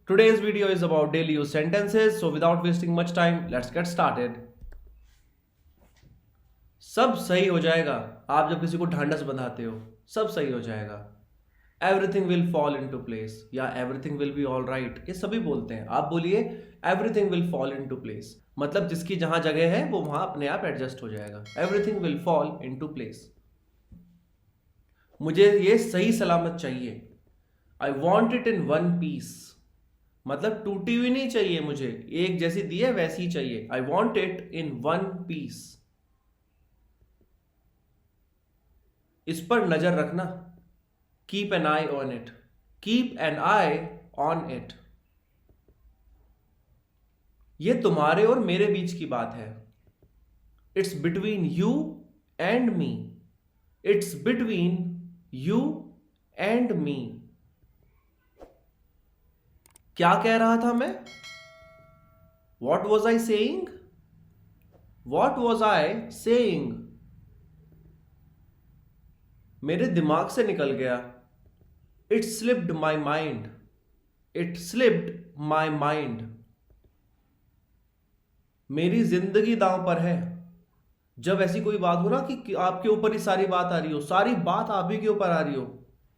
Today's video is about daily use sentences, so without wasting much time, let's get started. सब सही हो जाएगा। आप जब किसी को ढांढस बंधाते हो, सब सही हो जाएगा। Everything will fall into place या everything will be all right, ये सभी बोलते हैं। आप बोलिए everything will fall into place, मतलब जिसकी जहां जगह है वो वहां अपने आप एडजस्ट हो जाएगा। Everything will fall into place. मुझे ये सही सलामत चाहिए। I want it in one piece, मतलब टूटी हुई नहीं चाहिए मुझे, एक जैसी दी है वैसी ही चाहिए। I want it in one piece. इस पर नजर रखना, keep an eye on it, keep an eye on it. ये तुम्हारे और मेरे बीच की बात है। It's between you and me, it's between you and me. क्या कह रहा था मैं? What was I saying? What was I saying? मेरे दिमाग से निकल गया। It slipped my mind, it slipped my mind. मेरी जिंदगी दांव पर है। जब ऐसी कोई बात हो ना कि आपके ऊपर ही सारी बात आ रही हो, सारी बात आप ही के ऊपर आ रही हो,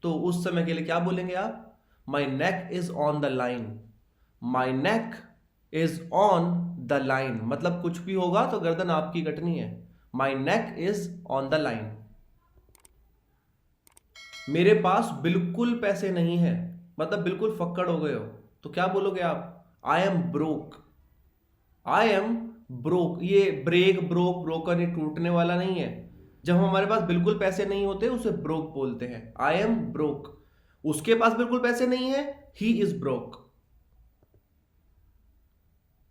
तो उस समय के लिए क्या बोलेंगे आप? My neck is on the line, my neck is on the line, मतलब कुछ भी होगा तो गर्दन आपकी कटनी है। My neck is on the line. मेरे पास बिल्कुल पैसे नहीं है, मतलब बिल्कुल फक्कड़ हो गए हो, तो क्या बोलोगे आप? I am broke, I am broke. ये ब्रेक, ब्रोक, ब्रोकन, ये टूटने वाला नहीं है। जब हमारे पास बिल्कुल पैसे नहीं होते उसे ब्रोक बोलते हैं। I am broke. उसके पास बिल्कुल पैसे नहीं है, ही इज ब्रोक।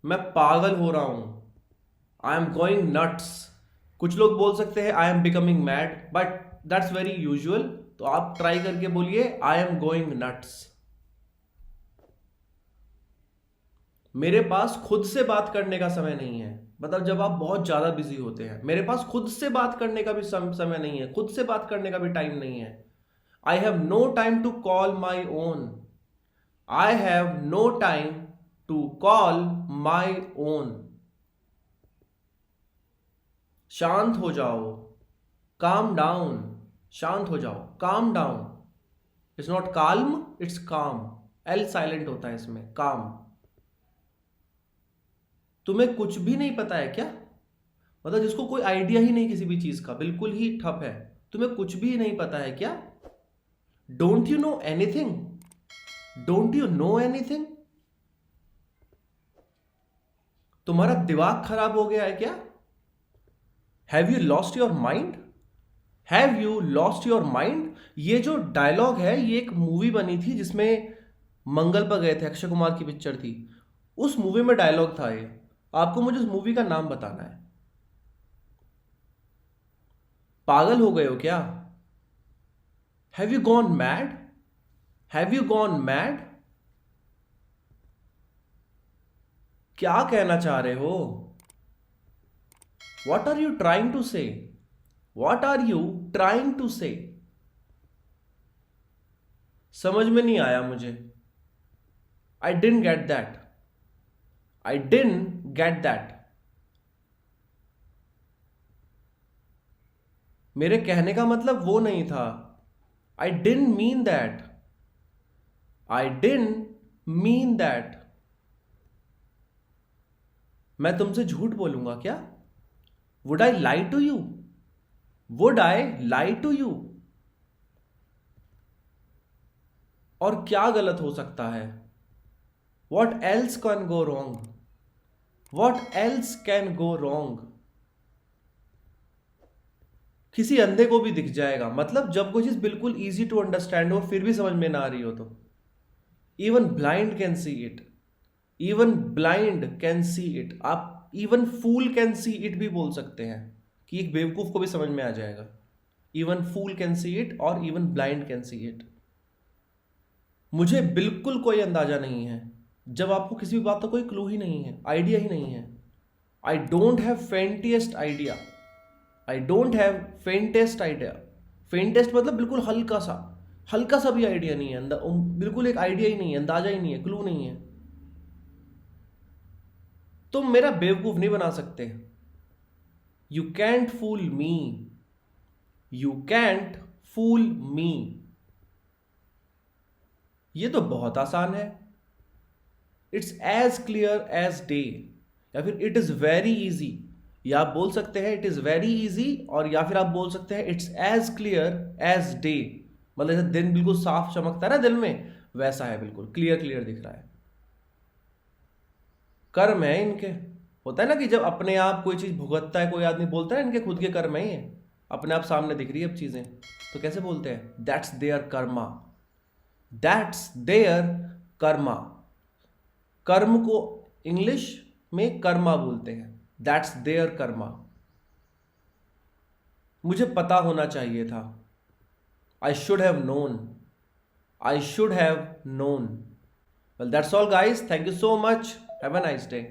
मैं पागल हो रहा हूं, आई एम गोइंग नट्स। कुछ लोग बोल सकते हैं I am becoming mad, but that's very usual. तो आप ट्राई करके बोलिए आई एम गोइंग नट्स। मेरे पास खुद से बात करने का समय नहीं है, मतलब जब आप बहुत ज्यादा बिजी होते हैं। मेरे पास खुद से बात करने का भी समय नहीं है, खुद से बात करने का भी टाइम नहीं है। I have no time to call my own, I have no time to call my own. शांत हो जाओ, काम डाउन। शांत हो जाओ, calm down. It's not calm, it's calm. L silent होता है इसमें, काम। तुम्हें कुछ भी नहीं पता है क्या? मतलब जिसको कोई आइडिया ही नहीं किसी भी चीज का, बिल्कुल ही ठप है। तुम्हें कुछ भी नहीं पता है क्या? Don't you know anything? Don't you know anything? तुम्हारा दिमाग खराब हो गया है क्या? Have you lost your mind? Have you lost your mind? ये जो डायलॉग है, ये एक मूवी बनी थी जिसमें मंगल पर गए थे, अक्षय कुमार की पिक्चर थी। उस मूवी में डायलॉग था ये। आपको मुझे उस मूवी का नाम बताना है। पागल हो गए हो क्या? Have you gone mad? Have you gone mad? क्या कहना चाह रहे हो? What are you trying to say? What are you trying to say? समझ में नहीं आया मुझे। I didn't get that, I didn't get that. मेरे कहने का मतलब वो नहीं था। I didn't mean that, I didn't mean that. मैं तुमसे झूठ बोलूंगा क्या? Would I lie to you? Would I lie to you? और क्या गलत हो सकता है? What else can go wrong? What else can go wrong? किसी अंधे को भी दिख जाएगा, मतलब जब कोई चीज बिल्कुल इजी टू अंडरस्टैंड हो फिर भी समझ में ना आ रही हो तो। Even blind can see it, even blind can see it. आप even fool can see it भी बोल सकते हैं कि एक बेवकूफ को भी समझ में आ जाएगा। Even fool can see it और even blind can see it. मुझे बिल्कुल कोई अंदाजा नहीं है जब आपको किसी भी बात का कोई क्लू ही नहीं है, आइडिया ही नहीं है। I don't have faintest idea, I don't have faintest idea. Faintest मतलब बिल्कुल हल्का सा, हल्का सा भी आइडिया नहीं है, बिल्कुल एक आइडिया ही नहीं है, अंदाजा ही नहीं है, क्लू नहीं है। तुम मेरा बेवकूफ नहीं बना सकते। You can't fool me, you can't fool me. ये तो बहुत आसान है। It's as clear as day, या फिर इट इज वेरी इजी। या आप बोल सकते हैं इट इज वेरी इजी, और या फिर आप बोल सकते हैं it's as clear as day. मतलब जैसे दिन बिल्कुल साफ चमकता है ना दिल में, वैसा है, बिल्कुल क्लियर क्लियर दिख रहा है। कर्म है इनके। होता है ना कि जब अपने आप कोई चीज भुगतता है, कोई आदमी बोलता है इनके खुद के कर्म ही है, अपने आप सामने दिख रही है अब चीजें, तो कैसे बोलते हैं? That's their karma, that's their karma. कर्म को इंग्लिश में कर्मा बोलते हैं, दैट्स देयर कर्मा। मुझे पता होना चाहिए था, I should have known, I should have known. Well that's all guys, thank you so much, have a nice day.